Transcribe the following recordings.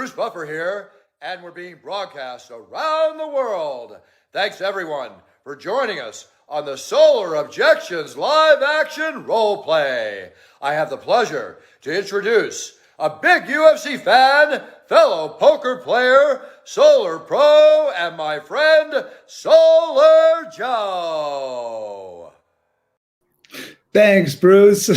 Bruce Buffer here, and we're being broadcast around the world. Thanks everyone for joining us on the Solar Objections live action role play. I have the pleasure to introduce a big UFC fan, fellow poker player, Solar Pro, and my friend, Solar Joe. Thanks, Bruce.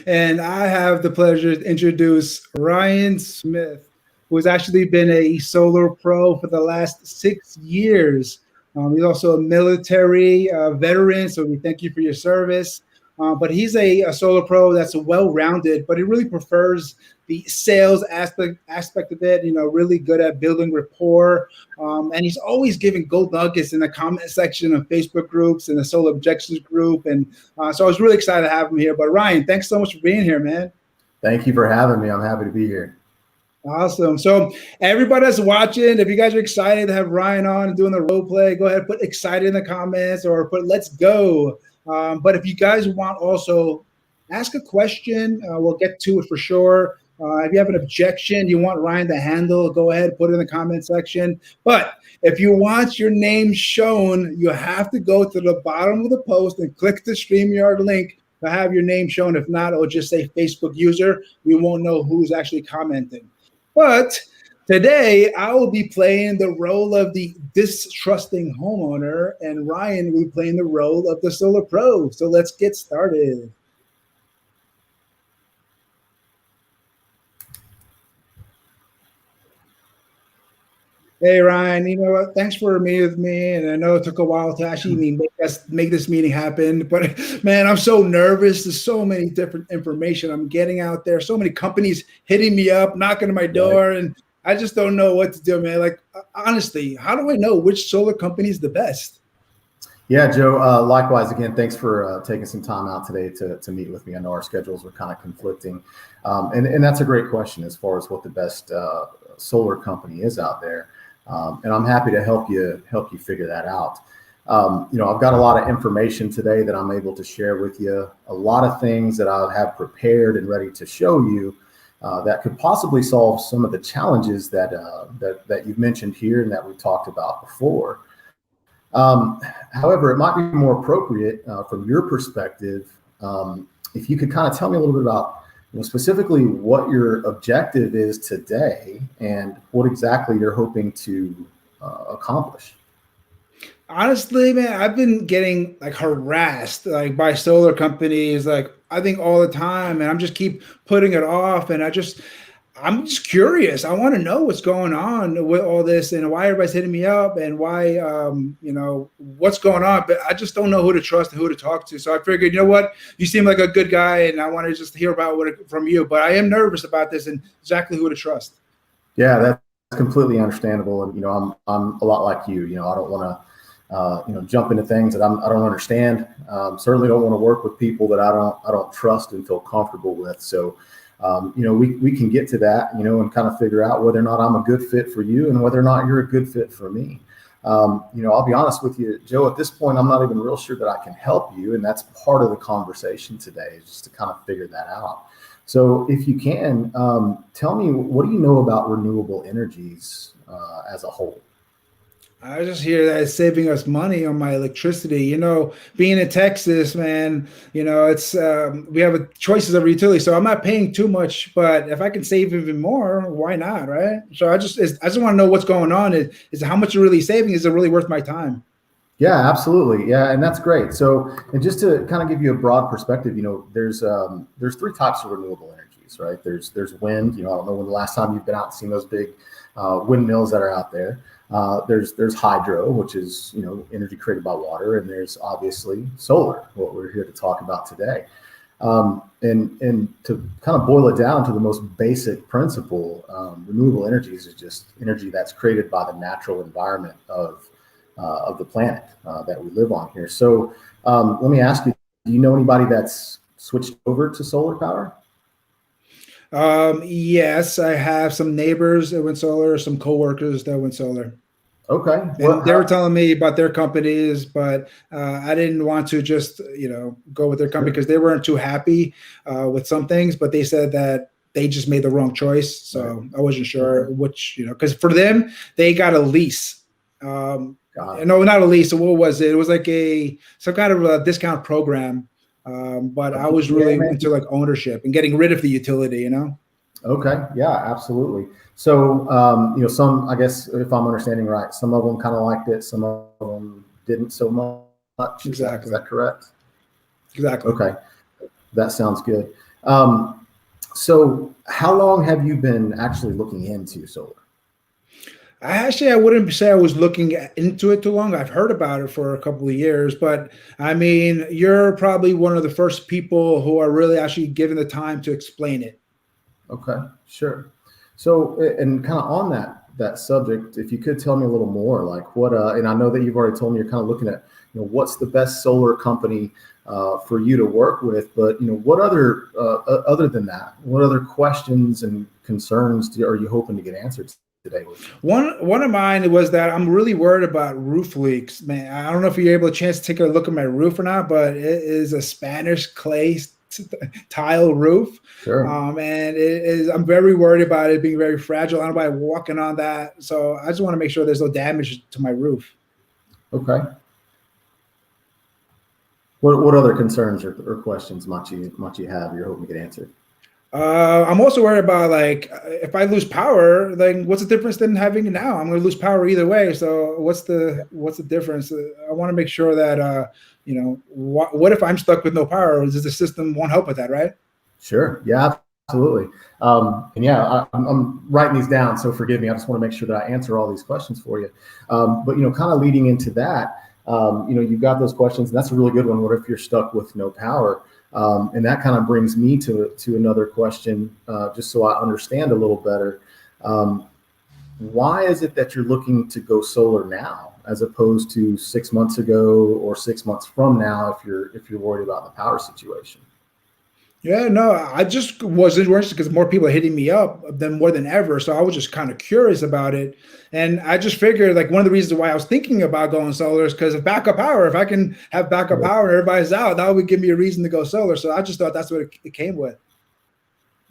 And I have the pleasure to introduce Ryan Smith, who has actually been a Solar Pro for the last 6 years. He's also a military veteran, so we thank you for your service. But he's a Solar Pro that's well-rounded, but he really prefers the sales aspect of it, really good at building rapport. And he's always giving gold nuggets in the comment section of Facebook groups and the Solar Objections group. And so I was really excited to have him here. But Ryan, thanks so much for being here, man. Thank you for having me. I'm happy to be here. Awesome. So everybody that's watching, if you guys are excited to have Ryan on and doing the role play, go ahead and put excited in the comments or put let's go. But if you guys want also ask a question, we'll get to it for sure. If you have an objection you want Ryan to handle, go ahead, put it in the comment section. But if you want your name shown, you have to go to the bottom of the post and click the StreamYard link to have your name shown. If not, it'll just say Facebook user. We won't know who's actually commenting. But today, I will be playing the role of the distrusting homeowner, and Ryan will be playing the role of the Solar Pro. So let's get started. Hey, Ryan, you know what? Thanks for meeting with me. And I know it took a while to actually make this meeting happen. But, man, I'm so nervous. There's so many different information I'm getting out there. So many companies hitting me up, knocking on my door. And I just don't know what to do, man. Like, honestly, how do I know which solar company is the best? Yeah, Joe, likewise, again, thanks for taking some time out today to meet with me. I know our schedules were kind of conflicting. And that's a great question as far as what the best solar company is out there. And I'm happy to help you figure that out. I've got a lot of information today that I'm able to share with you, a lot of things that I have prepared and ready to show you that could possibly solve some of the challenges that you've mentioned here and that we talked about before. However, it might be more appropriate from your perspective if you could kind of tell me a little bit about specifically what your objective is today and what exactly you're hoping to accomplish. Honestly, man, I've been getting harassed by solar companies, I think all the time, and I'm just keep putting it off. And I'm just curious. I want to know what's going on with all this and why everybody's hitting me up and why, what's going on. But I just don't know who to trust and who to talk to. So I figured, you know what? You seem like a good guy, and I want to just hear about from you. But I am nervous about this and exactly who to trust. Yeah, that's completely understandable. And I'm a lot like you. I don't want to jump into things that I don't understand. Certainly don't want to work with people that I don't trust and feel comfortable with. So. We can get to that, and kind of figure out whether or not I'm a good fit for you and whether or not you're a good fit for me. I'll be honest with you, Joe, at this point, I'm not even real sure that I can help you. And that's part of the conversation today, is just to kind of figure that out. So if you can, tell me, what do you know about renewable energies as a whole? I just hear that it's saving us money on my electricity. Being in Texas, man, it's we have choices of utility, so I'm not paying too much. But if I can save even more, why not, right? So I just want to know what's going on. Is how much you're really saving? Is it really worth my time? Yeah, absolutely. Yeah, and that's great. So, and just to kind of give you a broad perspective, there's 3 types of renewable energies, right? There's wind. I don't know when the last time you've been out and seen those big windmills that are out there. There's hydro, which is, energy created by water, and there's obviously solar, what we're here to talk about today. And to kind of boil it down to the most basic principle, renewable energies is just energy that's created by the natural environment of the planet that we live on here. So let me ask you, do you know anybody that's switched over to solar power? Yes, I have some neighbors that went solar, some coworkers that went solar. Okay. And they were telling me about their companies, but I didn't want to just, go with their company because they weren't too happy with some things. But they said that they just made the wrong choice. So I wasn't sure which, because for them, they got a lease. No, not a lease. So what was it? It was like some kind of a discount program. But I was really into like ownership and getting rid of the utility, Okay. Yeah, absolutely. So, some, I guess if I'm understanding right, some of them kind of liked it. Some of them didn't so much. Exactly. Is that correct? Exactly. Okay. That sounds good. So how long have you been actually looking into solar? I wouldn't say I was looking into it too long. I've heard about it for a couple of years, but I mean, you're probably one of the first people who are really actually given the time to explain it. Okay, sure. So, and kind of on that subject, if you could tell me a little more, like what, and I know that you've already told me you're kind of looking at, what's the best solar company for you to work with, but what other than that, what other questions and concerns are you hoping to get answered today? One of mine was that I'm really worried about roof leaks, man. I don't know if you're able to chance to take a look at my roof or not, but it is a Spanish clay tile roof. Sure. And I'm very worried about it being very fragile. I don't know about walking on that. So I just want to make sure there's no damage to my roof. Okay. What other concerns or questions might you have you're hoping to get answered? I'm also worried about like if I lose power, then what's the difference than having it now? I'm going to lose power either way. So what's the difference? I want to make sure that what if I'm stuck with no power? Does the system won't help with that, right? Sure. Yeah, absolutely. And yeah, I'm writing these down, so forgive me. I just want to make sure that I answer all these questions for you. But kind of leading into that, you've got those questions, and that's a really good one. What if you're stuck with no power? And that kind of brings me to another question, just so I understand a little better. Why is it that you're looking to go solar now, as opposed to 6 months ago or 6 months from now, if you're worried about the power situation? Yeah, no, I just was interested because more people are hitting me up than more than ever. So I was just kind of curious about it. And I just figured like one of the reasons why I was thinking about going solar is because of backup power. If I can have backup power and everybody's out, that would give me a reason to go solar. So I just thought that's what it came with.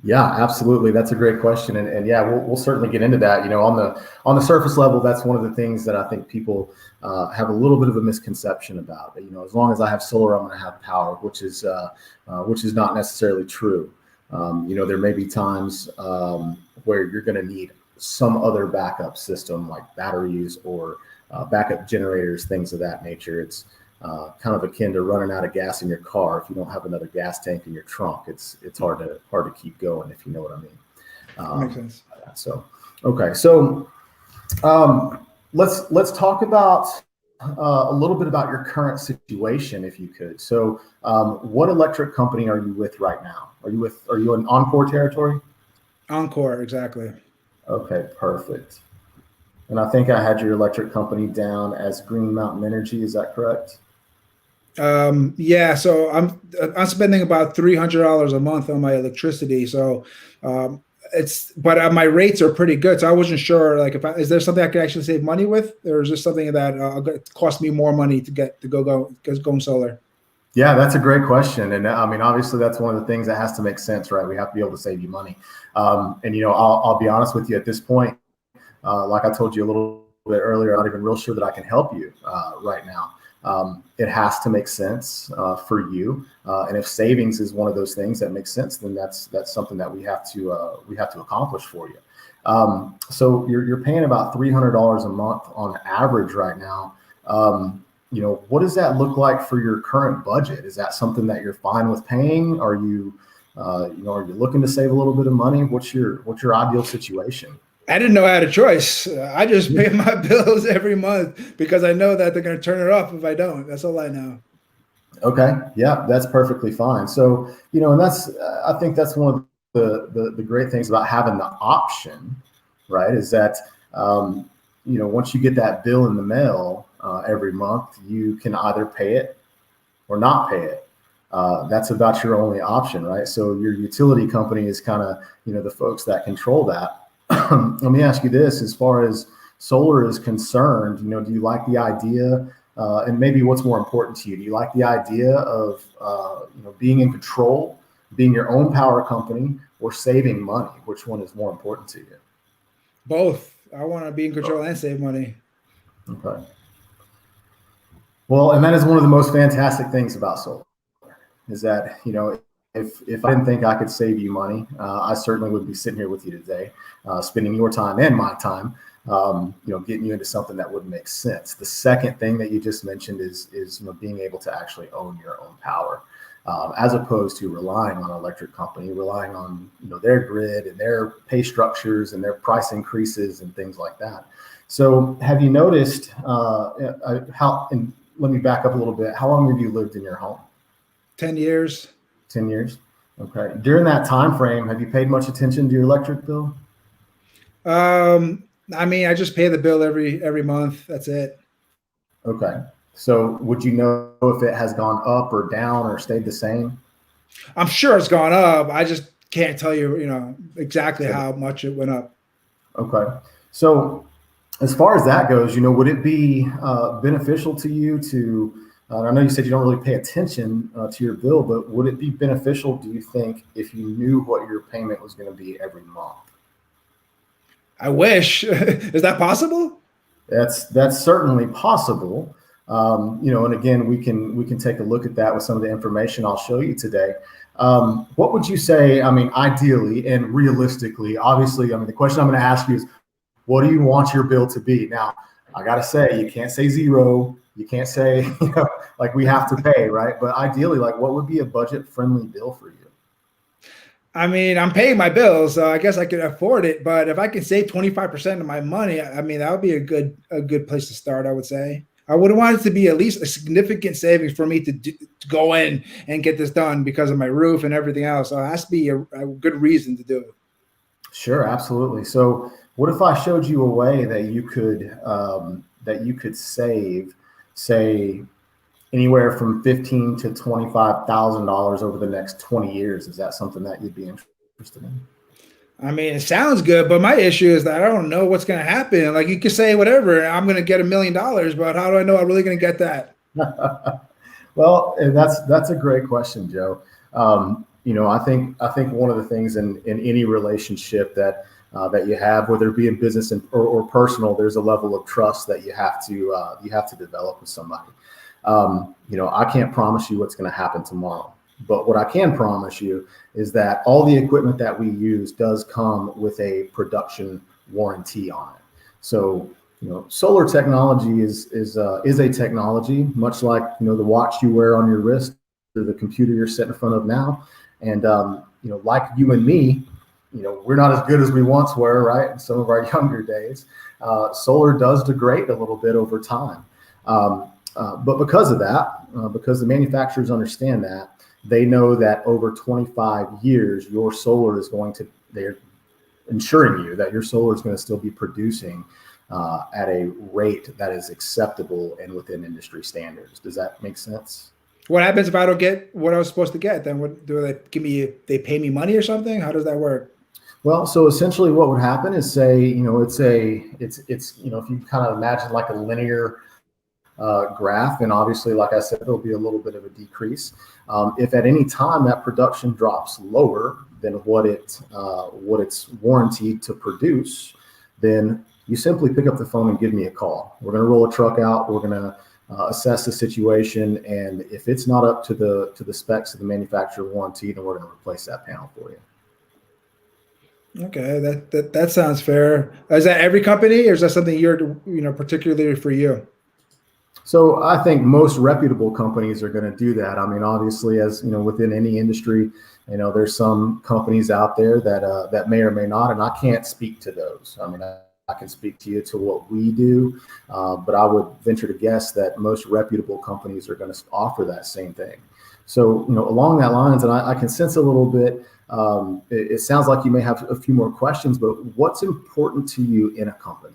Yeah, absolutely. That's a great question. And yeah, we'll certainly get into that. On the surface level, that's one of the things that I think people have a little bit of a misconception about. As long as I have solar, I'm going to have power, which is not necessarily true. There may be times where you're going to need some other backup system like batteries or backup generators, things of that nature. It's kind of akin to running out of gas in your car. If you don't have another gas tank in your trunk, it's hard to keep going, if you know what I mean. Makes sense. So, okay. So let's talk about a little bit about your current situation, if you could. So what electric company are you with right now? Are you in Encore territory? Encore, exactly. Okay, perfect. And I think I had your electric company down as Green Mountain Energy. Is that correct? Yeah, so I'm spending about $300 a month on my electricity. So but my rates are pretty good. So I wasn't sure, like, is there something I could actually save money with, or is there something that cost me more money to go solar? Yeah, that's a great question. And I mean, obviously that's one of the things that has to make sense, right? We have to be able to save you money. And I'll be honest with you at this point, like I told you a little bit earlier, I'm not even real sure that I can help you right now. It has to make sense for you, and if savings is one of those things that makes sense, then that's something that we have to accomplish for you. So you're paying about $300 a month on average right now. What does that look like for your current budget? Is that something that you're fine with paying? Are you looking to save a little bit of money? What's your ideal situation? I didn't know I had a choice. I just pay my bills every month because I know that they're going to turn it off if I don't. That's all I know. Okay. Yeah, that's perfectly fine. So, and I think that's one of the great things about having the option, right? Is that, once you get that bill in the mail every month, you can either pay it or not pay it. That's about your only option, right? So your utility company is kind of, the folks that control that. Let me ask you this: as far as solar is concerned, do you like the idea, and maybe what's more important to you? Do you like the idea of, being in control, being your own power company, or saving money? Which one is more important to you? Both. I want to be in control and save money. Okay. Well, and that is one of the most fantastic things about solar, is that, if I didn't think I could save you money, I certainly would be sitting here with you today, spending your time and my time, getting you into something that would make sense. The second thing that you just mentioned is being able to actually own your own power, as opposed to relying on an electric company, relying on their grid and their pay structures and their price increases and things like that. So, have you noticed how? And let me back up a little bit. How long have you lived in your home? 10 years. 10 years. Okay. During that time frame, have you paid much attention to your electric bill? I just pay the bill every month. That's it. Okay. So would you know if it has gone up or down or stayed the same? I'm sure it's gone up. I just can't tell you, exactly how much it went up. Okay. So as far as that goes, would it be beneficial to you to, I know you said you don't really pay attention to your bill, but would it be beneficial, do you think, if you knew what your payment was going to be every month? I wish. Is that possible? That's certainly possible. And again, we can take a look at that with some of the information I'll show you today. What would you say, ideally and realistically, obviously, the question I'm going to ask you is, what do you want your bill to be? Now, I got to say, you can't say zero. You can't say, like we have to pay, right? But ideally, like what would be a budget-friendly bill for you? I'm paying my bills, so I guess I could afford it. But if I can save 25% of my money, that would be a good place to start, I would say. I would want it to be at least a significant savings for me to go in and get this done because of my roof and everything else. So it has to be a good reason to do it. Sure, absolutely. So what if I showed you a way that you could save, say, anywhere from $15,000 to $25,000 over the next 20 years? Is that something that you'd be interested in? It sounds good, but my issue is that I don't know what's going to happen. Like you could say whatever, I'm going to get $1 million, but how do I know I'm really going to get that? Well, that's a great question, Joe. I think one of the things in any relationship that you have, whether it be in business or personal, there's a level of trust that you have to develop with somebody. I can't promise you what's going to happen tomorrow, but what I can promise you is that all the equipment that we use does come with a production warranty on it. So, solar technology is a technology, much like, the watch you wear on your wrist or the computer you're sitting in front of now. And, like you and me, we're not as good as we once were, right? In some of our younger days, solar does degrade a little bit over time. But because of that, because the manufacturers understand that, they know that over 25 years, your solar is they're ensuring you that your solar is going to still be producing at a rate that is acceptable and within industry standards. Does that make sense? What happens if I don't get what I was supposed to get? Then what do they give me? They pay me money or something? How does that work? Well, so essentially what would happen is say, it's if you kind of imagine like a linear graph, and obviously, like I said, there'll be a little bit of a decrease. If at any time that production drops lower than what it's warranted to produce, then you simply pick up the phone and give me a call. We're going to roll a truck out. We're going to assess the situation, and if it's not up to the specs of the manufacturer warranty, then we're going to replace that panel for you. Okay, that sounds fair. Is that every company, or is that something you're particularly for you? So I think most reputable companies are going to do that. Obviously, as within any industry, there's some companies out there that may or may not, and I can't speak to those. I can speak to you to what we do, but I would venture to guess that most reputable companies are going to offer that same thing. So, along that lines, and I can sense a little bit, it sounds like you may have a few more questions, but what's important to you in a company?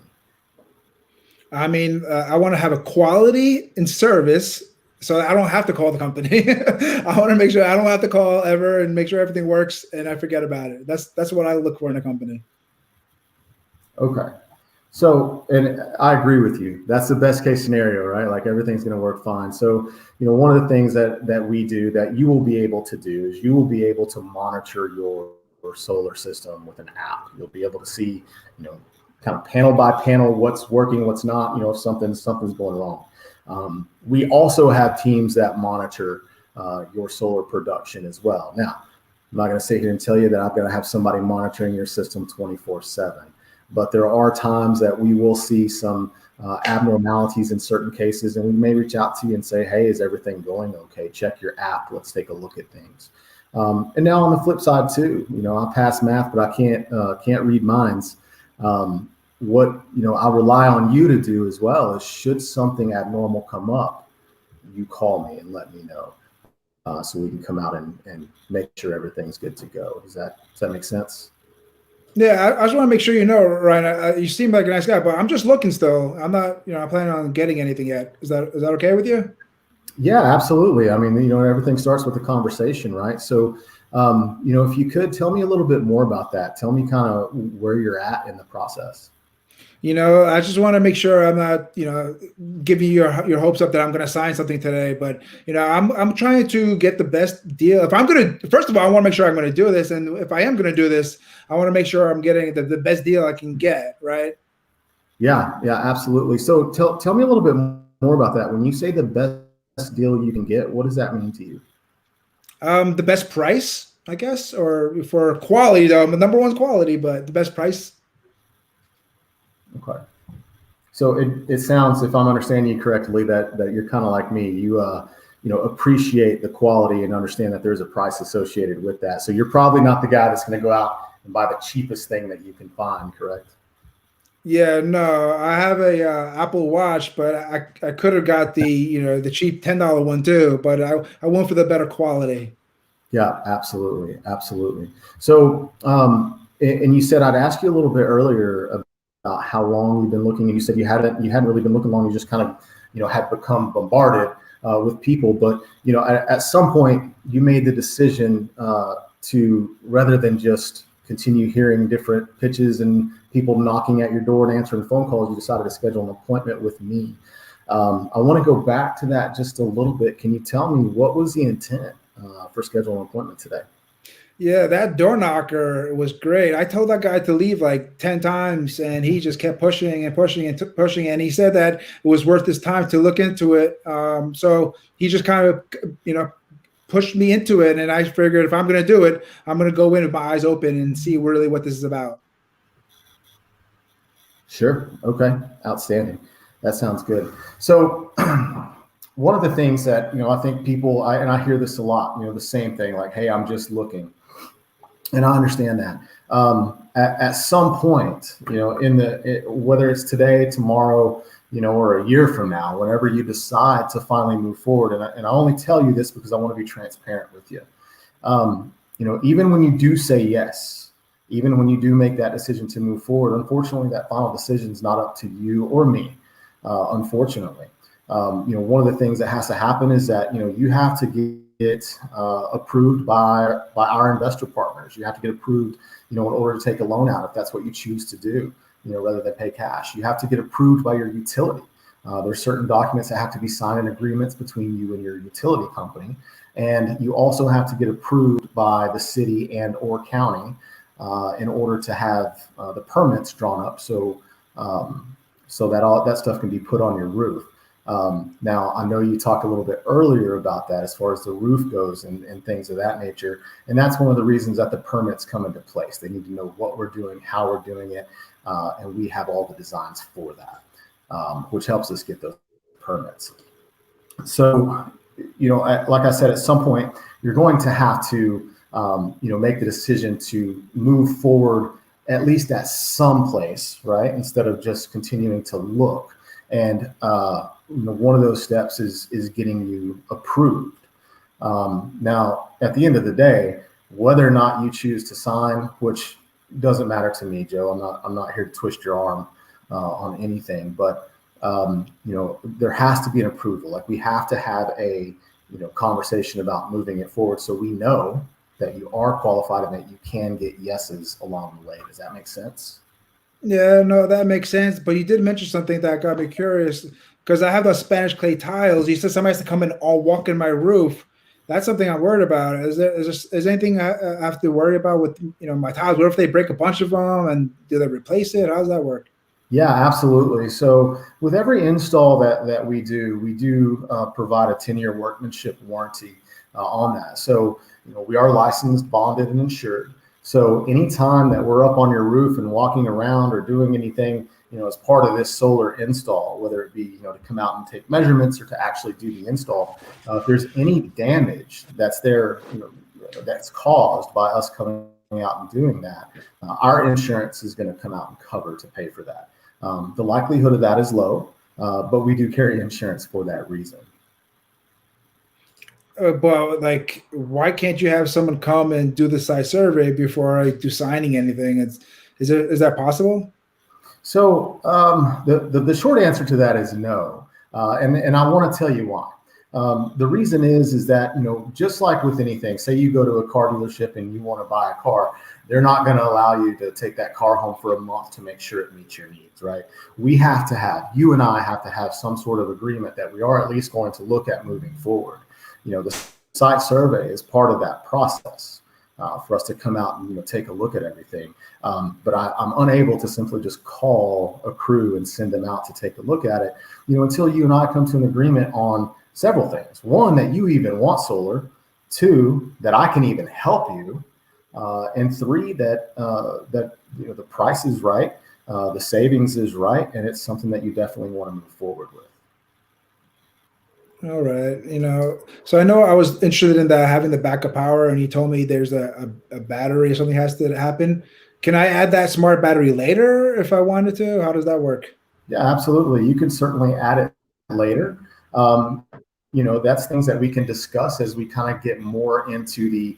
I want to have a quality and service so I don't have to call the company. I want to make sure I don't have to call ever and make sure everything works and I forget about it. That's what I look for in a company. Okay. So, and I agree with you. That's the best case scenario, right? Like everything's going to work fine. So, one of the things that we do that you will be able to do is you will be able to monitor your your solar system with an app. You'll be able to see, kind of panel by panel, what's working, what's not, if something's going wrong. We also have teams that monitor your solar production as well. Now, I'm not going to sit here and tell you that I'm going to have somebody monitoring your system 24/7, but there are times that we will see some abnormalities in certain cases, and we may reach out to you and say, hey, is everything going okay? Check your app. Let's take a look at things. And now on the flip side too, I pass math, but I can't read minds. What I rely on you to do as well is, should something abnormal come up, you call me and let me know, so we can come out and make sure everything's good to go. Does that make sense? Yeah, I just want to make sure Ryan. You seem like a nice guy, but I'm just looking still. I'm not, I'm planning on getting anything yet. Is that okay with you? Yeah, absolutely. I mean, everything starts with a conversation, right? So, if you could tell me a little bit more about that. Tell me kind of where you're at in the process. I just want to make sure I'm not, giving you your hopes up that I'm going to sign something today. But I'm trying to get the best deal. If I'm going to, first of all, I want to make sure I'm going to do this, and if I am going to do this, I want to make sure I'm getting the best deal I can get. Right? Yeah, absolutely. So tell me a little bit more about that. When you say the best deal you can get, what does that mean to you? The best price, I guess, or for quality though. Number one's quality, but the best price. Okay. So it sounds, if I'm understanding you correctly, that you're kind of like me. You appreciate the quality and understand that there's a price associated with that. So you're probably not the guy that's going to go out and buy the cheapest thing that you can find, correct? Yeah, no, I have a Apple Watch, but I could have got the cheap $10 one too, but I went for the better quality. Yeah, absolutely. So, and you said, I'd ask you a little bit earlier about how long you've been looking, and you said you hadn't really been looking long. You just kind of, had become bombarded with people, but at some point you made the decision to, rather than just continue hearing different pitches and people knocking at your door and answering phone calls, you decided to schedule an appointment with me. I want to go back to that just a little bit. Can you tell me what was the intent for scheduling an appointment today? Yeah, that door knocker was great. I told that guy to leave like 10 times, and he just kept pushing and pushing and pushing. And he said that it was worth his time to look into it. So he just kind of, pushed me into it. And I figured, if I'm going to do it, I'm going to go in with my eyes open and see really what this is about. Sure. Okay. Outstanding. That sounds good. So one of the things that, I think people, and I hear this a lot, the same thing, like, hey, I'm just looking. And I understand that. At some point, whether it's today, tomorrow, or a year from now, whenever you decide to finally move forward, and I only tell you this because I want to be transparent with you. Even when you do say yes, even when you do make that decision to move forward, unfortunately, that final decision is not up to you or me. Unfortunately, one of the things that has to happen is that, you have to get approved by our investor partners. You have to get approved, in order to take a loan out, if that's what you choose to do, rather than pay cash. You have to get approved by your utility. There's certain documents that have to be signed in agreements between you and your utility company. And you also have to get approved by the city and or county in order to have the permits drawn up. So that all that stuff can be put on your roof. Now, I know you talked a little bit earlier about that as far as the roof goes and things of that nature. And that's one of the reasons that the permits come into place. They need to know what we're doing, how we're doing it, and we have all the designs for that, which helps us get those permits. So, like I said, at some point, you're going to have to, make the decision to move forward, at least at some place, right? Instead of just continuing to look. And one of those steps is getting you approved. Now, at the end of the day, whether or not you choose to sign, which doesn't matter to me, Joe. I'm not here to twist your arm on anything, but there has to be an approval. Like, we have to have a conversation about moving it forward, so we know that you are qualified and that you can get yeses along the way. Does that make sense? Yeah, no, that makes sense. But you did mention something that got me curious, because I have those Spanish clay tiles. You said somebody has to come and all walk in my roof. That's something I'm worried about. Is anything I have to worry about with my tiles? What if they break a bunch of them, and do they replace it? How does that work? Yeah, absolutely. So with every install that we do provide a 10-year workmanship warranty on that. So we are licensed, bonded, and insured. So anytime that we're up on your roof and walking around or doing anything, as part of this solar install, whether it be to come out and take measurements or to actually do the install, if there's any damage that's there, that's caused by us coming out and doing that, our insurance is going to come out and cover to pay for that. The likelihood of that is low, but we do carry insurance for that reason. But why can't you have someone come and do the site survey before I do signing anything? Is that possible? So the short answer to that is no, and I want to tell you why. The reason is that just like with anything, say you go to a car dealership and you want to buy a car, they're not going to allow you to take that car home for a month to make sure it meets your needs, right? You and I have to have some sort of agreement that we are at least going to look at moving forward. The site survey is part of that process for us to come out and take a look at everything. But I'm unable to simply just call a crew and send them out to take a look at it, until you and I come to an agreement on several things. One, that you even want solar. Two, that I can even help you. And three, that the price is right, the savings is right, and it's something that you definitely want to move forward with. All right. So I know I was interested in having the backup power, and you told me there's a battery or something has to happen. Can I add that smart battery later if I wanted to? How does that work? Yeah, absolutely. You can certainly add it later. That's things that we can discuss as we kind of get more into the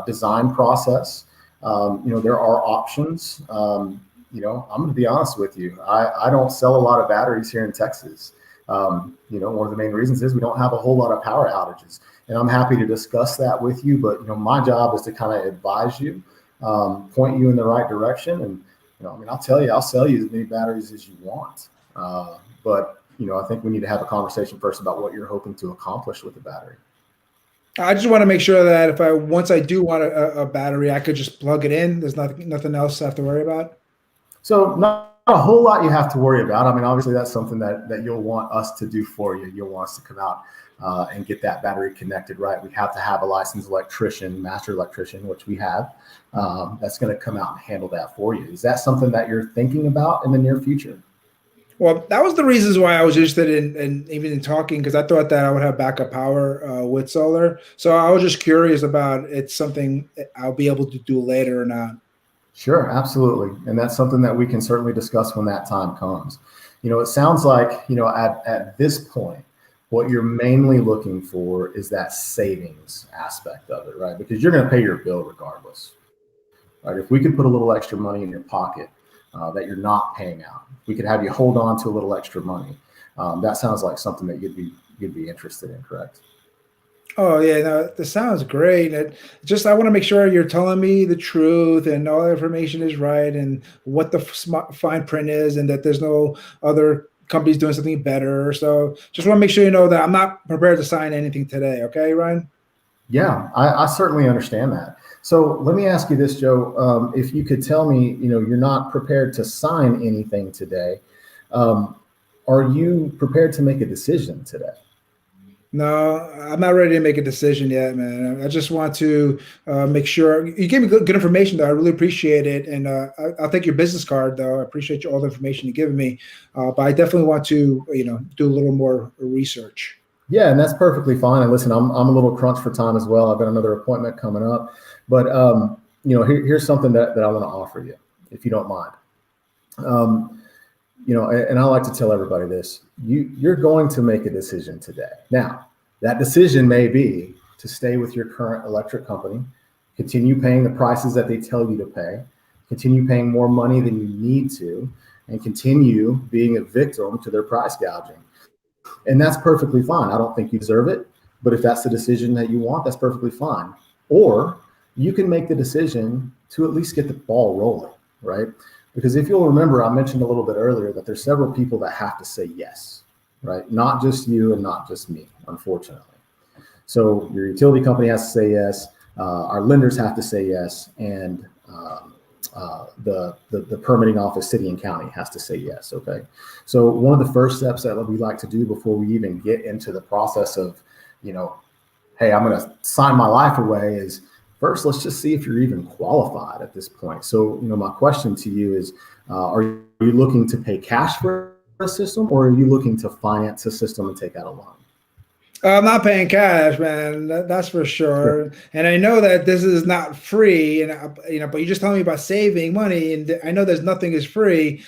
design process. There are options. I'm going to be honest with you. I don't sell a lot of batteries here in Texas. One of the main reasons is we don't have a whole lot of power outages, and I'm happy to discuss that with you. But my job is to kind of advise you, point you in the right direction, and I'll tell you, I'll sell you as many batteries as you want. But I think we need to have a conversation first about what you're hoping to accomplish with the battery. I just want to make sure that once I do want a battery, I could just plug it in. There's nothing else I have to worry about. So not a whole lot you have to worry about. Obviously that's something that you'll want us to do for you. You'll want us to come out and get that battery connected right. We have to have a licensed electrician, master electrician, which we have, that's going to come out and handle that for you. Is that something that you're thinking about in the near future? Well, that was the reasons why I was interested in even in talking, because I thought that I would have backup power with solar. So I was just curious about it's something I'll be able to do later or not. Sure, absolutely. And that's something that we can certainly discuss when that time comes. It sounds like, at this point, what you're mainly looking for is that savings aspect of it, right? Because you're going to pay your bill regardless, right? If we could put a little extra money in your pocket that you're not paying out, we could have you hold on to a little extra money. That sounds like something that you'd be interested in, correct? Oh yeah, no, that sounds great. I want to make sure you're telling me the truth and all the information is right and what the fine print is, and that there's no other companies doing something better. So just want to make sure you know that I'm not prepared to sign anything today. Okay, Ryan? Yeah, I certainly understand that. So let me ask you this, Joe. If you could tell me, you're not prepared to sign anything today. Are you prepared to make a decision today? No, I'm not ready to make a decision yet, man. I just want to make sure you gave me good information, though. I really appreciate it, and I'll take your business card, though. I appreciate all the information you've given me, but I definitely want to, do a little more research. Yeah, and that's perfectly fine. And listen, I'm a little crunched for time as well. I've got another appointment coming up, but here's something that I want to offer you, if you don't mind. And I like to tell everybody this, you're going to make a decision today. Now, that decision may be to stay with your current electric company, continue paying the prices that they tell you to pay, continue paying more money than you need to, and continue being a victim to their price gouging. And that's perfectly fine. I don't think you deserve it, but if that's the decision that you want, that's perfectly fine. Or you can make the decision to at least get the ball rolling, right? Because if you'll remember, I mentioned a little bit earlier that there's several people that have to say yes, right? Not just you and not just me, unfortunately. So your utility company has to say yes. Our lenders have to say yes, and the permitting office, city and county, has to say yes. Okay. So one of the first steps that we like to do before we even get into the process of, hey, I'm going to sign my life away is first, let's just see if you're even qualified at this point. So, my question to you is, are you looking to pay cash for a system, or are you looking to finance a system and take out a loan? I'm not paying cash, man. That's for sure. And I know that this is not free, and but you just told me about saving money, and I know there's nothing is free.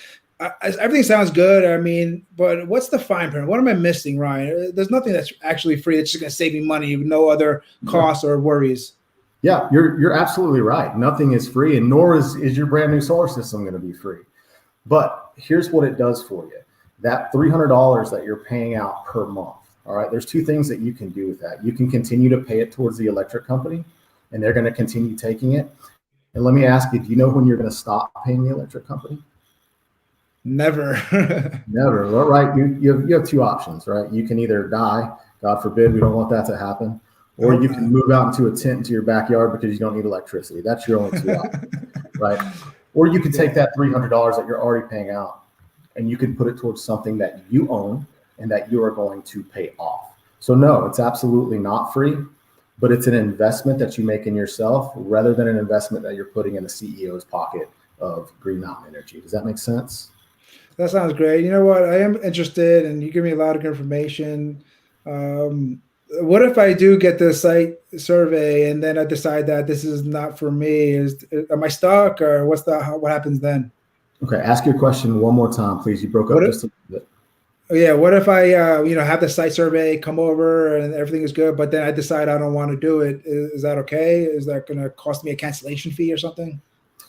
Everything sounds good. I mean, but what's the fine print? What am I missing, Ryan? There's nothing that's actually free. It's just going to save me money, no other costs or worries. Yeah, you're absolutely right. Nothing is free, and nor is your brand new solar system going to be free. But here's what it does for you. That $300 that you're paying out per month. All right, there's two things that you can do with that. You can continue to pay it towards the electric company, and they're going to continue taking it. And let me ask you, do you know when you're going to stop paying the electric company? Never. Never. Well, right. You have two options, right? You can either die, God forbid, we don't want that to happen, or you can move out into a tent into your backyard because you don't need electricity. That's your only two options, right? Or you can take that $300 that you're already paying out, and you can put it towards something that you own and that you are going to pay off. So no, it's absolutely not free, but it's an investment that you make in yourself rather than an investment that you're putting in the CEO's pocket of Green Mountain Energy. Does that make sense? That sounds great. You know what? I am interested, and you give me a lot of information. What if I do get the site survey and then I decide that this is not for me? Am I stuck, or what happens then? Okay, ask your question one more time, please. You broke up just a little bit. Yeah, what if I have the site survey, come over and everything is good, but then I decide I don't want to do it? Is that okay? Is that going to cost me a cancellation fee or something?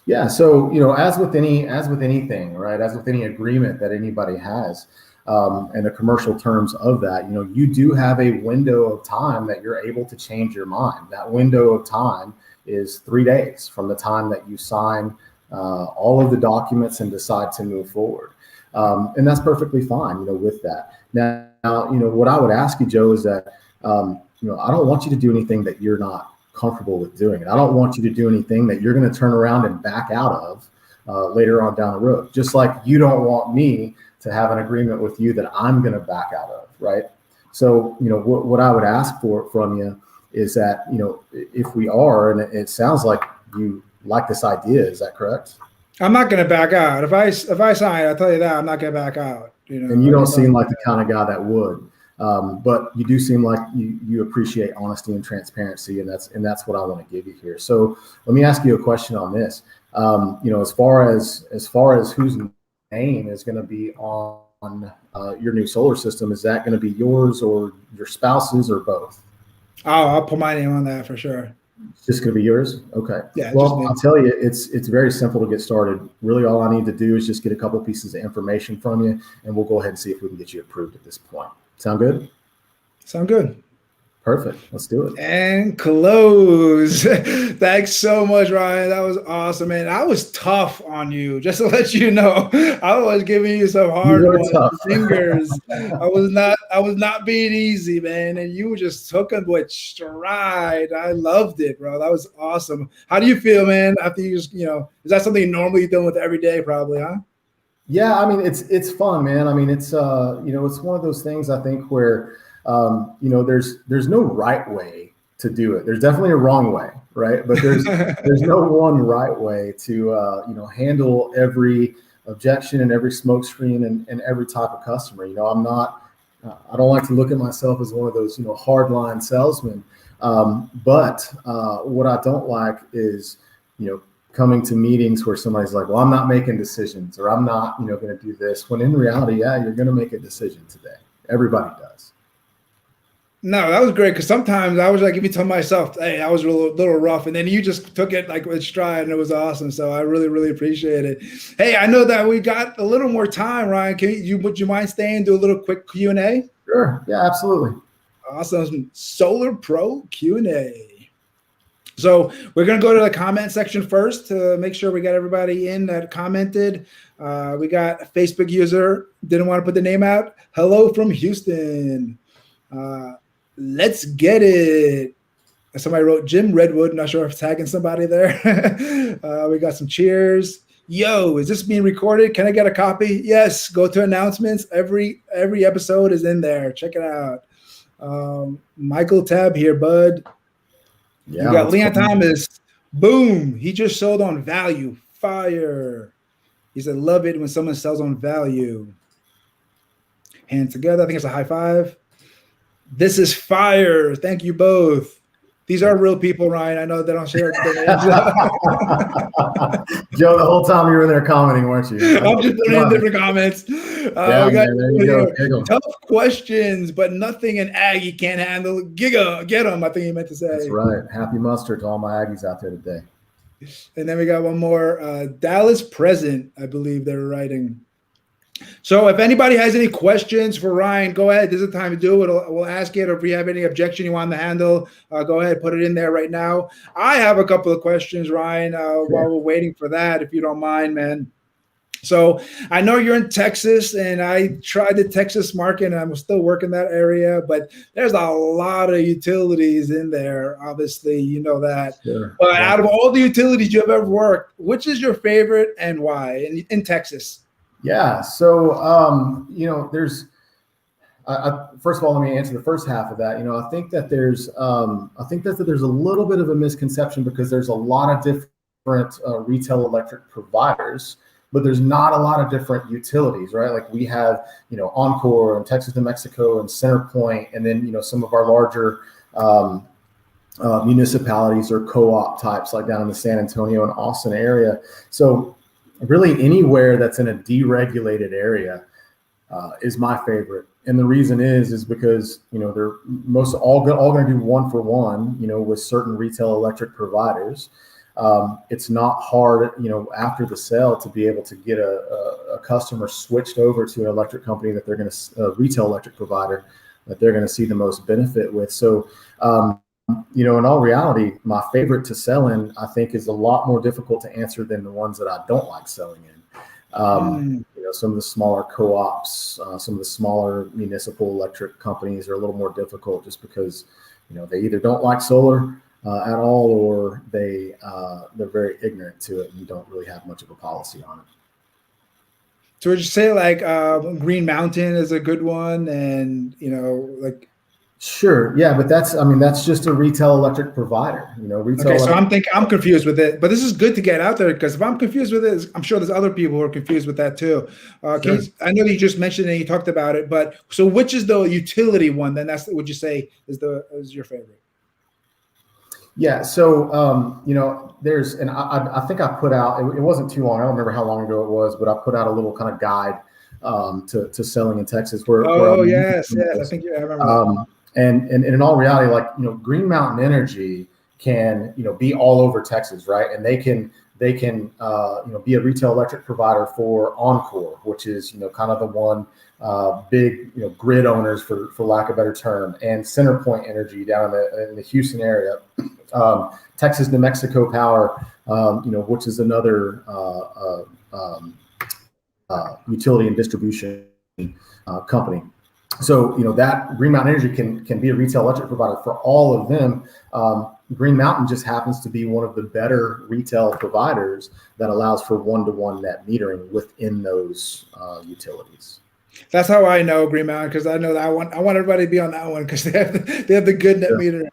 Yeah, so as with anything, right? As with any agreement that anybody has, and the commercial terms of that, you do have a window of time that you're able to change your mind. That window of time is 3 days from the time that you sign all of the documents and decide to move forward. And that's perfectly fine, with that. Now, what I would ask you, Joe, is that, I don't want you to do anything that you're not comfortable with doing. And I don't want you to do anything that you're going to turn around and back out of later on down the road. Just like you don't want me to have an agreement with you that I'm going to back out of, right? So, what I would ask from you is that, if we are, and it sounds like you like this idea, is that correct? I'm not going to back out. If I sign, I'll tell you that I'm not going to back out. And you don't seem like the kind of guy that would. But you do seem like you appreciate honesty and transparency, and that's what I want to give you here. So let me ask you a question on this. As far as whose name is going to be on your new solar system, is that going to be yours or your spouse's or both? Oh, I'll put my name on that for sure. It's just going to be yours? Okay. Yeah. Well, I'll tell you, it's very simple to get started. Really, all I need to do is just get a couple pieces of information from you, and we'll go ahead and see if we can get you approved at this point. Sound good? Sound good. Perfect. Let's do it. And close. Thanks so much, Ryan. That was awesome, man. I was tough on you, just to let you know. I was giving you some hard fingers. I was not being easy, man. And you just took them with stride. I loved it, bro. That was awesome. How do you feel, man? After you just, is that something you normally deal with every day, probably, huh? Yeah, I mean, it's fun, man. I mean, it's it's one of those things, I think, where there's no right way to do it. There's definitely a wrong way, right? But there's no one right way to handle every objection and every smoke screen and every type of customer. I don't like to look at myself as one of those hardline salesmen. But what I don't like is coming to meetings where somebody's like, well, I'm not making decisions, or I'm not going to do this, when in reality, yeah, you're going to make a decision today. Everybody does. No, that was great, because sometimes I was like, even tell myself, hey, I was a little rough, and then you just took it like with stride, and it was awesome. So I really, really appreciate it. Hey, I know that we got a little more time, Ryan. Would you mind staying, do a little quick Q&A? Sure. Yeah, absolutely. Awesome. Solar Pro Q&A. So we're going to go to the comment section first to make sure we got everybody in that commented. We got a Facebook user, didn't want to put the name out. Hello from Houston. Let's get it. Somebody wrote Jim Redwood. Not sure if tagging somebody there. We got some cheers. Yo, is this being recorded? Can I get a copy? Yes. Go to announcements. Every episode is in there. Check it out. Michael Tab here, bud. Yeah, you got Leon Thomas. Boom. He just sold on value. Fire. He said, love it when someone sells on value. Hands together. I think it's a high five. This is fire. Thank you both. These are real people, Ryan. I know they don't share their names. Joe, the whole time you were in there commenting, weren't you? I'm just putting in different comments. We got tough questions, but nothing an Aggie can't handle. Giga, get them, I think you meant to say. That's right. Happy mustard to all my Aggies out there today. And then we got one more. Dallas Present, I believe they're writing. So if anybody has any questions for Ryan, go ahead. This is the time to do it. We'll ask it. Or if you have any objection you want to handle, go ahead, put it in there right now. I have a couple of questions, Ryan, while we're waiting for that, if you don't mind, man. So I know you're in Texas, and I tried the Texas market, and I'm still working that area, but there's a lot of utilities in there. Obviously, you know that. Sure. But out of all the utilities you have ever worked, which is your favorite and why in Texas? Yeah. So, there's, first of all, let me answer the first half of that. I think that there's a little bit of a misconception because there's a lot of different retail electric providers, but there's not a lot of different utilities, right? Like we have, Encore and Texas, New Mexico and CenterPoint, and then, some of our larger municipalities or co-op types like down in the San Antonio and Austin area. So really anywhere that's in a deregulated area is my favorite. And the reason is because, they're most all going to do one for one, with certain retail electric providers. It's not hard, after the sale to be able to get a customer switched over to an electric company that they're going to, retail electric provider that they're going to see the most benefit with. So, in all reality, my favorite to sell in, I think, is a lot more difficult to answer than the ones that I don't like selling in. Some of the smaller co-ops, some of the smaller municipal electric companies are a little more difficult just because, they either don't like solar at all, or they're very ignorant to it and you don't really have much of a policy on it. So would you say like Green Mountain is a good one, and Sure. Yeah, but that's just a retail electric provider, Okay, so I'm confused with it, but this is good to get out there, because if I'm confused with it, I'm sure there's other people who are confused with that too. Sure. I know you just mentioned it and you talked about it, but so which is the utility one? Then would you say is your favorite? Yeah. So, there's, and I think I put out, it wasn't too long. I don't remember how long ago it was, but I put out a little kind of guide to selling in Texas. Yes. I think I remember. And in all reality, Green Mountain Energy can, be all over Texas, right? And they can be a retail electric provider for Encore, which is, kind of the one big, grid owners for lack of a better term, and CenterPoint Energy down in the Houston area, Texas, New Mexico Power, which is another utility and distribution company. So, that Green Mountain Energy can be a retail electric provider for all of them. Green Mountain just happens to be one of the better retail providers that allows for one-to-one net metering within those utilities. That's how I know Green Mountain, because I know that I want everybody to be on that one because they have the good net metering.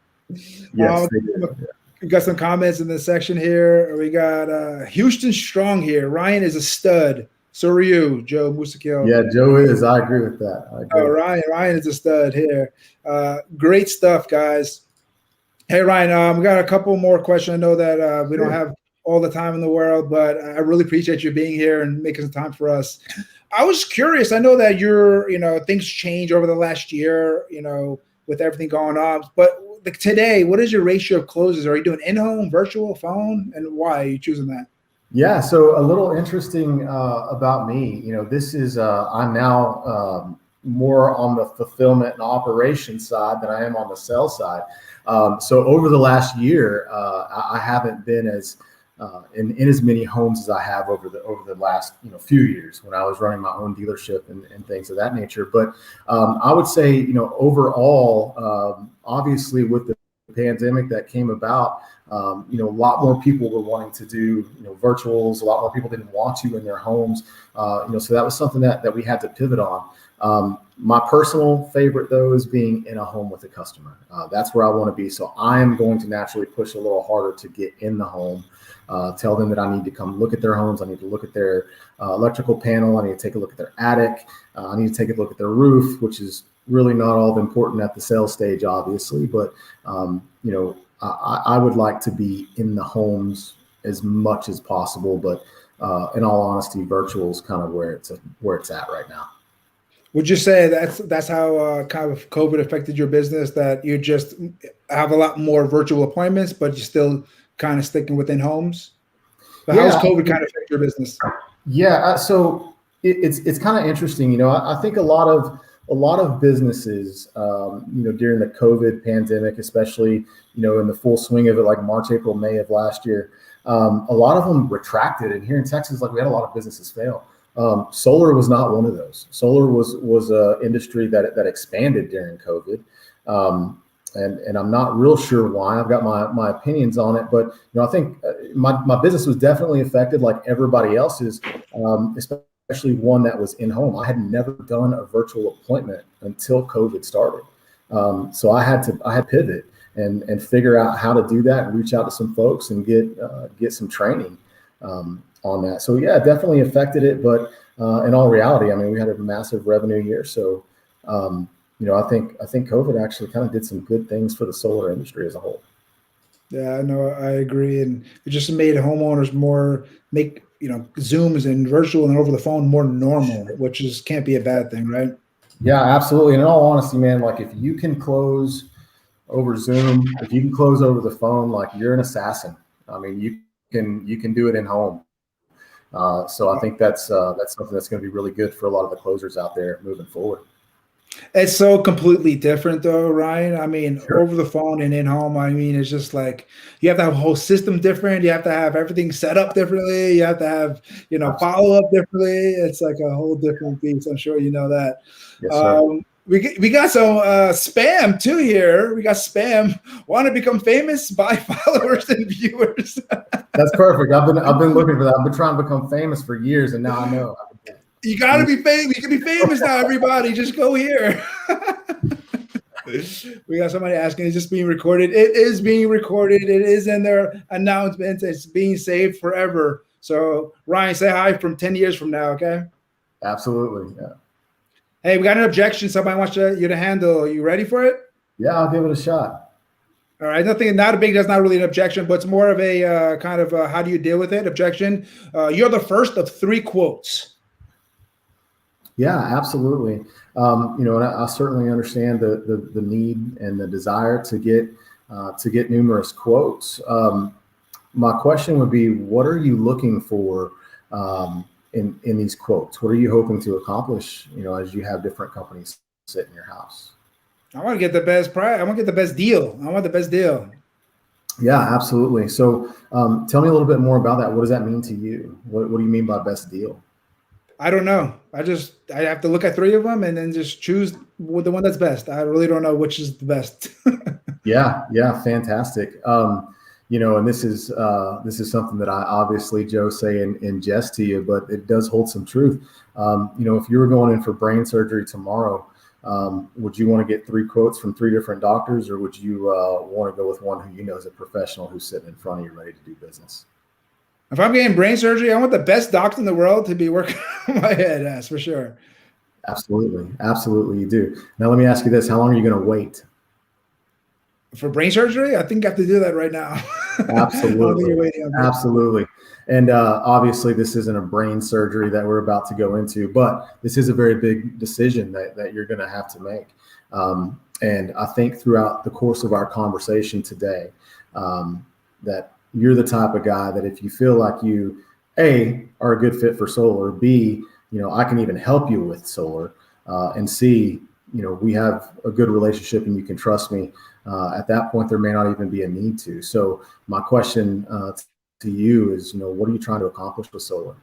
Yes, they do. We got some comments in this section here. We got Houston Strong here. Ryan is a stud. So are you, Joe Musakio. Yeah, Joe is. I agree with that. Ryan is a stud here. Great stuff, guys. Hey, Ryan, we got a couple more questions. I know that we don't have all the time in the world, but I really appreciate you being here and making some time for us. I was curious. I know that things change over the last year, with everything going on. But today, what is your ratio of closes? Are you doing in-home, virtual, phone, and why are you choosing that? Yeah, so a little interesting about me, this is I'm now more on the fulfillment and operations side than I am on the sales side. So over the last year, I haven't been as in as many homes as I have over the last few years when I was running my own dealership and things of that nature. But I would say overall, obviously with the pandemic that came about, a lot more people were wanting to do virtuals. A lot more people didn't want to in their homes. So that was something that we had to pivot on. My personal favorite, though, is being in a home with a customer. That's where I want to be. So I am going to naturally push a little harder to get in the home, tell them that I need to come look at their homes. I need to look at their electrical panel. I need to take a look at their attic. I need to take a look at their roof, which is really not all that important at the sales stage, obviously. But, I would like to be in the homes as much as possible. But in all honesty, virtual is kind of where it's at right now. Would you say that's how kind of COVID affected your business, that you just have a lot more virtual appointments, but you're still kind of sticking within homes? But how has COVID kind of affect your business? Yeah, so it's kind of interesting. I think a lot of businesses, during the COVID pandemic, especially, in the full swing of it, like March, April, May of last year, a lot of them retracted. And here in Texas, we had a lot of businesses fail. Solar was not one of those. Solar was an industry that expanded during COVID. And I'm not real sure why. I've got my opinions on it, but I think my business was definitely affected like everybody else's, especially one that was in home. I had never done a virtual appointment until COVID started. So I had to pivot and figure out how to do that and reach out to some folks and get some training on that. So yeah, it definitely affected it. But in all reality, I mean, we had a massive revenue year. So, I think COVID actually kind of did some good things for the solar industry as a whole. Yeah, no, I agree. And it just made homeowners make Zooms and virtual and over the phone more normal, which can't be a bad thing, right? Yeah, absolutely. And in all honesty, man, if you can close over Zoom, if you can close over the phone, you're an assassin. I mean, you can do it in home. So I think that's something that's going to be really good for a lot of the closers out there moving forward. It's so completely different though, Ryan. I mean, Sure. Over the phone and in home, I mean, it's just you have to have a whole system different. You have to have everything set up differently. You have to have, follow up differently. It's like a whole different piece. I'm sure you know that. Yes, sir. We got some spam too here. We got spam. Want to become famous? Buy followers and viewers. That's perfect. I've been looking for that. I've been trying to become famous for years, and now I know. You got to be famous. You can be famous now, everybody. Just go here. We got somebody asking, is this being recorded? It is being recorded. It is in their announcements. It's being saved forever. So, Ryan, say hi from 10 years from now, okay? Absolutely, yeah. Hey, we got an objection somebody wants you to handle. Are you ready for it? Yeah, I'll give it a shot. All right, that's not really an objection, but it's more of a kind of how do you deal with it? Objection. You're the first of 3 quotes. Yeah, absolutely. And I certainly understand the need and the desire to get numerous quotes. My question would be, what are you looking for in these quotes? What are you hoping to accomplish, as you have different companies sit in your house? I want to get the best price. I want to get the best deal. I want the best deal. Yeah, absolutely. So tell me a little bit more about that. What does that mean to you? What do you mean by best deal? I don't know. I have to look at 3 of them and then just choose the one that's best. I really don't know which is the best. Yeah, fantastic. And this is something that I obviously, Joe, say in jest to you, but it does hold some truth. If you were going in for brain surgery tomorrow, would you want to get 3 quotes from 3 different doctors, or would you want to go with one who is a professional who's sitting in front of you ready to do business? If I'm getting brain surgery, I want the best doctor in the world to be working on my head. That's for sure. Absolutely, you do. Now let me ask you this: how long are you going to wait for brain surgery? I think I have to do that right now. Absolutely. And obviously, this isn't a brain surgery that we're about to go into, but this is a very big decision that you're going to have to make. And I think throughout the course of our conversation today, that you're the type of guy that if you feel like you, A, are a good fit for solar, B, I can even help you with solar, and C, we have a good relationship and you can trust me, at that point, there may not even be a need to. So my question to you is, what are you trying to accomplish with solar?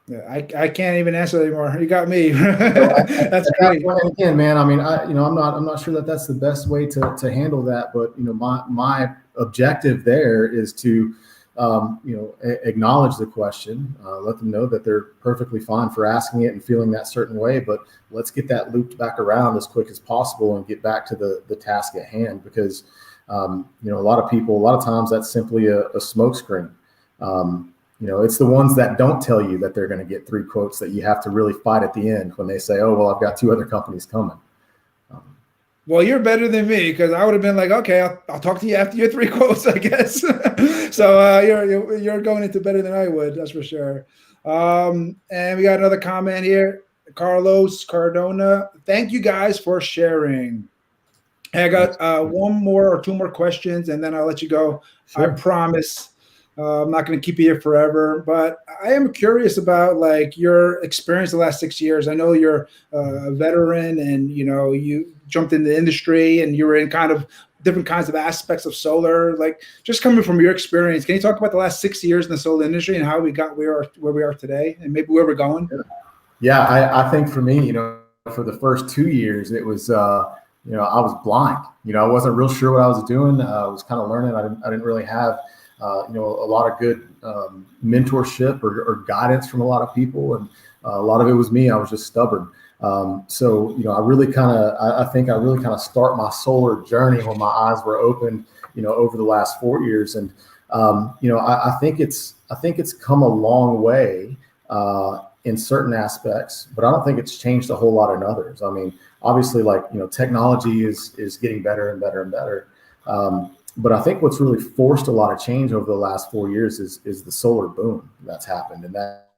Yeah, I can't even answer anymore. You got me. That's great. And again, man, I mean, I'm not sure that that's the best way to handle that, but my objective there is to acknowledge the question, let them know that they're perfectly fine for asking it and feeling that certain way, but let's get that looped back around as quick as possible and get back to the task at hand, because a lot of times that's simply a smokescreen. It's the ones that don't tell you that they're going to get 3 quotes that you have to really fight at the end when they say, oh, well, I've got 2 other companies coming. Well, you're better than me, because I would have been like, okay, I'll talk to you after your 3 quotes, I guess. So you're going into better than I would, that's for sure. And we got another comment here, Carlos Cardona. Thank you guys for sharing. And I got 1 more or 2 more questions, and then I'll let you go. Sure. I promise. I'm not going to keep you here forever, but I am curious about like your experience the last 6 years. I know you're a veteran, and you jumped in the industry, and you were in kind of different kinds of aspects of solar. Like, just coming from your experience, can you talk about the last 6 years in the solar industry and how we got where we are today, and maybe where we're going? Yeah, I think for me, for the first 2 years, it was I was blind. I wasn't real sure what I was doing. I was kind of learning. I didn't really have a lot of good mentorship or guidance from a lot of people, and a lot of it was me. I was just stubborn. So I really kind of start my solar journey when my eyes were open, over the last 4 years, and I think it's come a long way in certain aspects, but I don't think it's changed a whole lot in others. I mean, obviously, technology is getting better and better and better. But I think what's really forced a lot of change over the last 4 years is the solar boom that's happened. And that,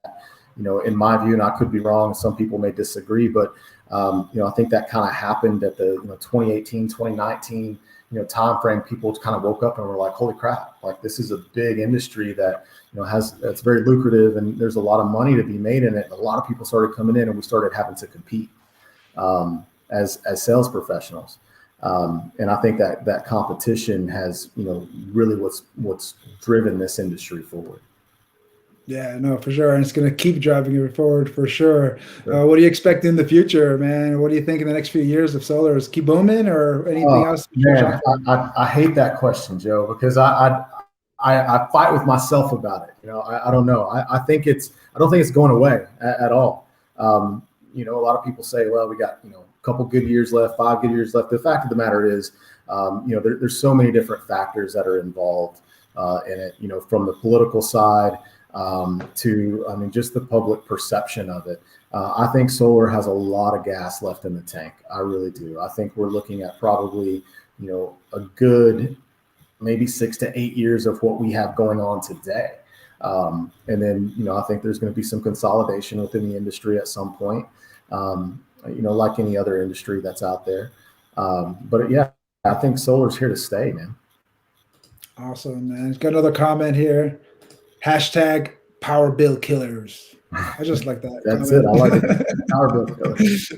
in my view, and I could be wrong, some people may disagree, but, I think that kind of happened at the 2018, 2019, timeframe. People kind of woke up and were like, holy crap, like this is a big industry that, that's very lucrative, and there's a lot of money to be made in it. And a lot of people started coming in, and we started having to compete as sales professionals. And I think that competition has, really what's driven this industry forward. Yeah, no, for sure. And it's going to keep driving it forward for sure. What do you expect in the future, man? What do you think in the next few years of solar? Is keep booming or anything else? Man, I hate that question, Joe, because I fight with myself about it. I don't know. I don't think it's going away at all. A lot of people say, well, we got, a couple good years left, 5 good years left. The fact of the matter is, there's so many different factors that are involved in it, from the political side to, just the public perception of it. I think solar has a lot of gas left in the tank. I really do. I think we're looking at probably, a good maybe 6 to 8 years of what we have going on today. And then, I think there's going to be some consolidation within the industry at some point. Like any other industry that's out there. But yeah, I think solar's here to stay, man. Awesome, man. Got another comment here. # power bill killers. I just like that. That's it. I like it. Power bill killers.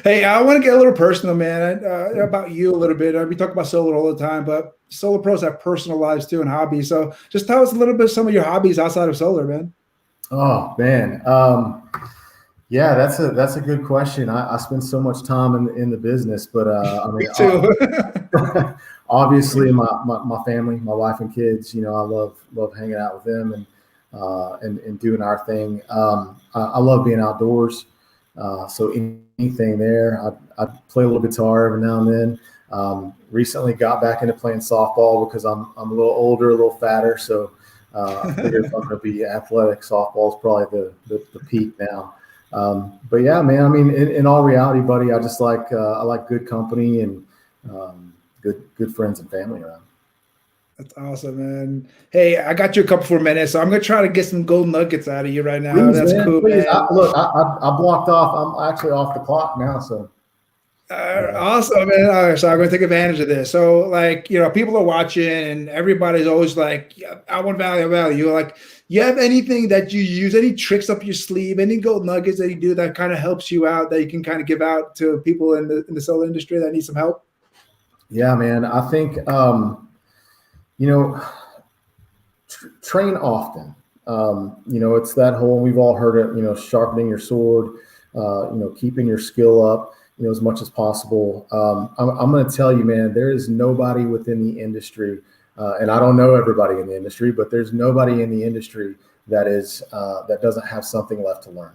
Hey, I want to get a little personal, man, about you a little bit. We talk about solar all the time, but solar pros have personal lives too and hobbies. So just tell us a little bit of some of your hobbies outside of solar, man. Oh, man. Yeah, that's a good question. I spend so much time in the business, but Me too. Obviously my family, my wife and kids, I love hanging out with them and doing our thing. I love being outdoors. So anything there, I play a little guitar every now and then. Recently got back into playing softball because I'm a little older, a little fatter. So I figured if I'm going to be athletic, softball is probably the peak now. But yeah, man, in all reality, buddy, I just like good company and good friends and family around. That's awesome, man. Hey, I got you a couple more minutes, so I'm gonna try to get some gold nuggets out of you right now. Please, that's man, cool, please. man. I blocked off. I'm actually off the clock now, so. Awesome, man. All right, so I'm going to take advantage of this. So, people are watching, and everybody's always like, yeah, I want value. Like, you have anything that you use, any tricks up your sleeve, any gold nuggets that you do that kind of helps you out, that you can kind of give out to people in the solar industry that need some help? Yeah, man. I think, train often. It's that whole, we've all heard it, sharpening your sword, keeping your skill up, as much as possible. I'm going to tell you, man, there is nobody within the industry, and I don't know everybody in the industry, but there's nobody in the industry that doesn't have something left to learn.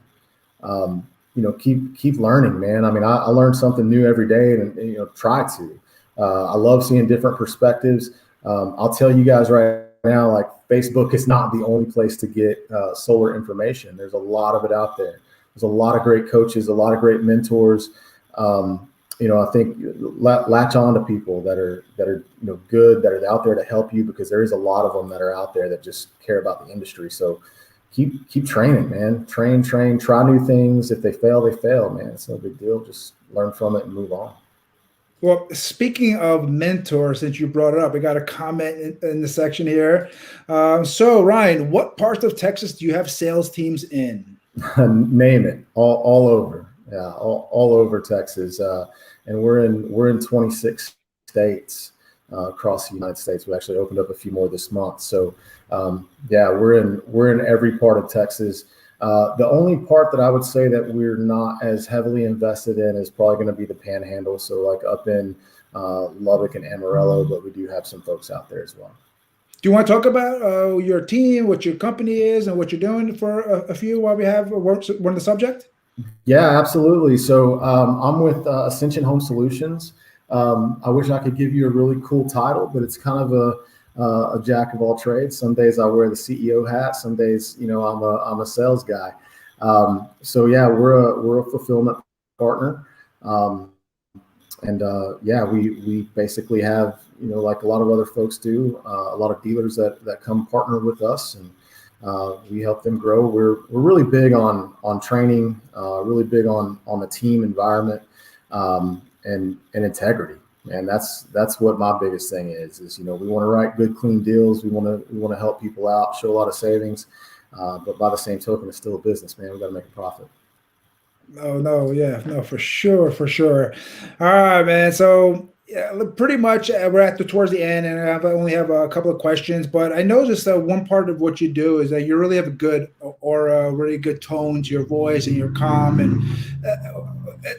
Keep learning, man. I mean, I learn something new every day, and try to. I love seeing different perspectives. I'll tell you guys right now, like, Facebook is not the only place to get solar information. There's a lot of it out there. There's a lot of great coaches, a lot of great mentors. I think latch on to people that are good, that are out there to help you, because there is a lot of them that are out there that just care about the industry. So keep training, man. Train, try new things. If they fail, they fail, man. It's no big deal. Just learn from it and move on. Well, speaking of mentors, since you brought it up, I got a comment in the section here. So Ryan, what parts of Texas do you have sales teams in? Name it. All over. Yeah, all over Texas. And we're in 26 states across the United States. We actually opened up a few more this month. So we're in every part of Texas. The only part that I would say that we're not as heavily invested in is probably going to be the Panhandle. So like up in Lubbock and Amarillo, but we do have some folks out there as well. Do you want to talk about your team, what your company is, and what you're doing for a few while we have we're on the subject? Yeah, absolutely. So I'm with Ascension Home Solutions. I wish I could give you a really cool title, but it's kind of a jack of all trades. Some days I wear the CEO hat. Some days, I'm a sales guy. We're a fulfillment partner. We basically have, like a lot of other folks do, a lot of dealers that come partner with us, and we help them grow. We're really big on training, really big on the team environment, and integrity. And that's what my biggest thing is we want to write good, clean deals. We want to help people out, show a lot of savings. But by the same token, it's still a business, man. We got to make a profit. No, for sure. All right, man. So pretty much we're towards the end, and I only have a couple of questions. But I noticed that one part of what you do is that you really have a good aura, really good tone to your voice, and you're calm. And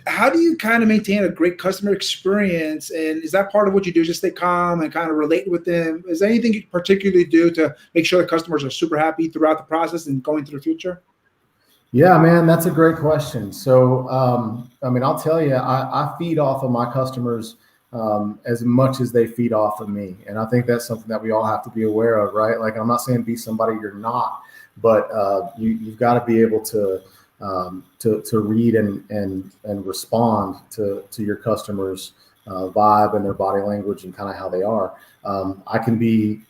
how do you kind of maintain a great customer experience? And is that part of what you do? Just stay calm and kind of relate with them? Is there anything you particularly do to make sure the customers are super happy throughout the process and going to the future? Yeah, man, that's a great question. So, I'll tell you, I feed off of my customers as much as they feed off of me. And I think that's something that we all have to be aware of, right? Like, I'm not saying be somebody you're not, but you've got to be able to read and respond to your customers' vibe and their body language and kind of how they are. I can be,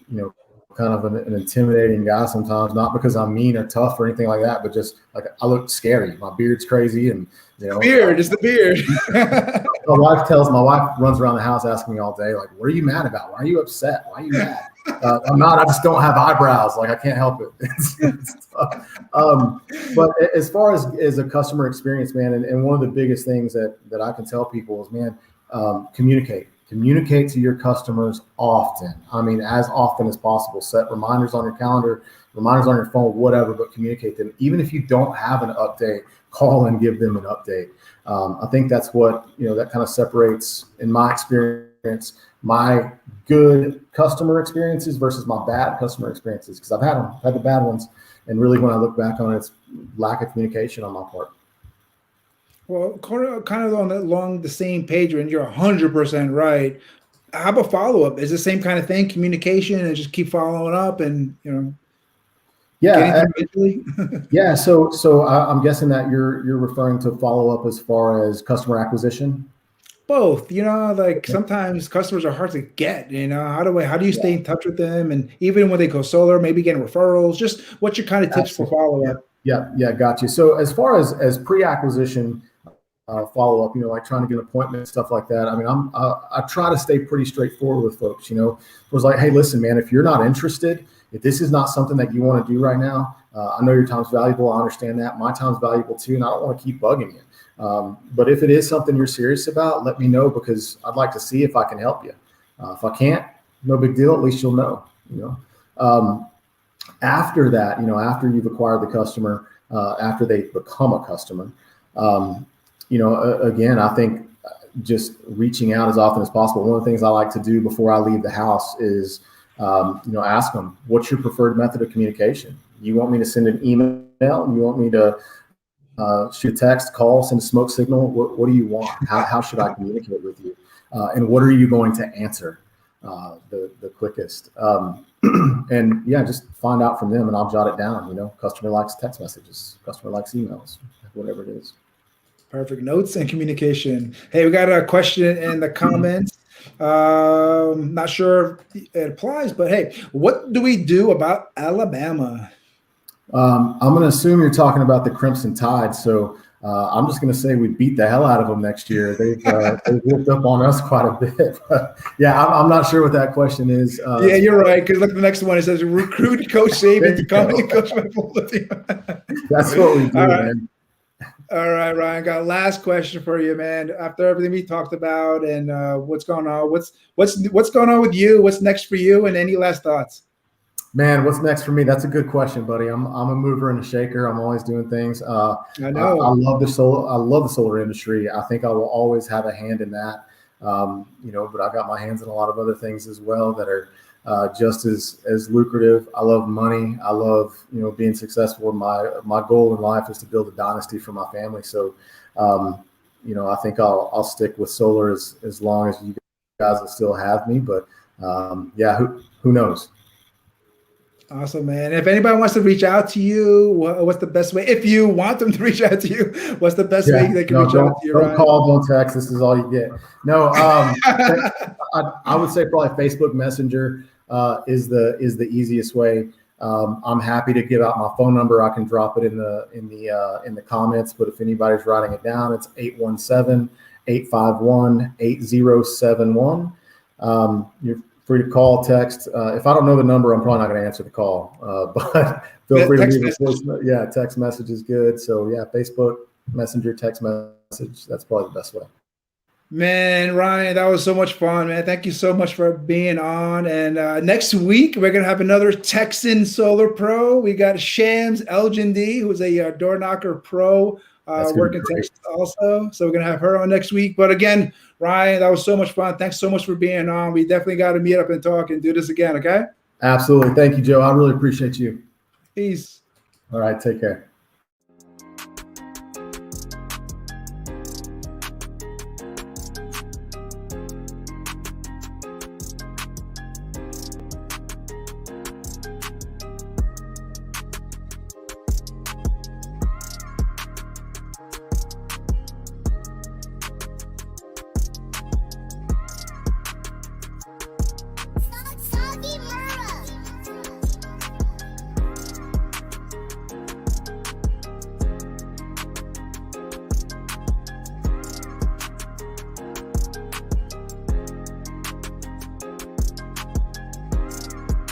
kind of an intimidating guy sometimes, not because I'm mean or tough or anything like that, but just like I look scary. My beard's crazy, and it's the beard. My wife runs around the house asking me all day, like, what are you mad about? Why are you upset? Why are you mad? I'm not. I just don't have eyebrows. Like, I can't help it. But as far as a customer experience, man, and one of the biggest things that I can tell people is, man, communicate to your customers often. I mean, as often as possible. Set reminders on your calendar, reminders on your phone, whatever, but communicate them. Even if you don't have an update, call and give them an update. I think that's what, that kind of separates, in my experience, my good customer experiences versus my bad customer experiences. Because I've had the bad ones. And really, when I look back on it, it's lack of communication on my part. Well, kind of along the same page, and you're 100% right. How about follow-up? Is the same kind of thing, communication, and just keep following up and, Yeah. Yeah. So I'm guessing that you're referring to follow-up as far as customer acquisition? Both, like sometimes customers are hard to get, how do you stay in touch with them? And even when they go solar, maybe getting referrals, just what's your kind of tips for follow-up? Yeah. Got you. So as far as pre-acquisition follow-up, like trying to get an appointment, stuff like that. I mean, I try to stay pretty straightforward with folks, It was like, hey, listen, man, if you're not interested, if this is not something that you want to do right now, I know your time's valuable. I understand that. My time's valuable too, and I don't want to keep bugging you. But if it is something you're serious about, let me know, because I'd like to see if I can help you. If I can't, no big deal. At least you'll know, After that, after you've acquired the customer, after they become a customer, again, I think just reaching out as often as possible. One of the things I like to do before I leave the house is, ask them, what's your preferred method of communication? You want me to send an email? You want me to shoot a text, call, send a smoke signal? What do you want? How should I communicate with you? And what are you going to answer the quickest? And yeah, just find out from them and I'll jot it down. Customer likes text messages, customer likes emails, whatever it is. Perfect. Notes and communication. Hey, we got a question in the comments. Not sure if it applies, but hey, what do we do about Alabama? I'm going to assume you're talking about the Crimson Tide. So I'm just going to say we beat the hell out of them next year. They've whooped up on us quite a bit. But yeah, I'm not sure what that question is. Yeah, you're right. Because look, the next one, it says recruit Coach Saban to come and coach my football team. That's what we do, man. All right, Ryan, got a last question for you, man. After everything we talked about and what's going on, what's going on with you? What's next for you? And any last thoughts? Man, what's next for me? That's a good question, buddy. I'm a mover and a shaker. I'm always doing things. I know. I love the solar industry. I think I will always have a hand in that. But I got my hands in a lot of other things as well that are just as lucrative. I love money. I love, being successful. My goal in life is to build a dynasty for my family. So, I think I'll stick with solar as long as you guys will still have me. But yeah, who knows? Awesome, man. If anybody wants to reach out to you, what's the best way? If you want them to reach out to you, what's the best way they can reach out to you? Don't call, don't text. This is all you get. No, I would say probably Facebook Messenger is the easiest way. I'm happy to give out my phone number. I can drop it in the comments. But if anybody's writing it down, it's 817-851-8071. You're free to call, text. If I don't know the number, I'm probably not going to answer the call. But feel free to leave a voice. Yeah, text message is good. So yeah, Facebook Messenger, text message. That's probably the best way. Man, Ryan, that was so much fun, man. Thank you so much for being on. And next week, we're going to have another Texan Solar Pro. We got Shams Elgin D, who's a door knocker pro, working Texas also. So we're going to have her on next week. But again, Ryan, that was so much fun. Thanks so much for being on. We definitely got to meet up and talk and do this again, okay? Absolutely. Thank you, Joe. I really appreciate you. Peace. All right. Take care.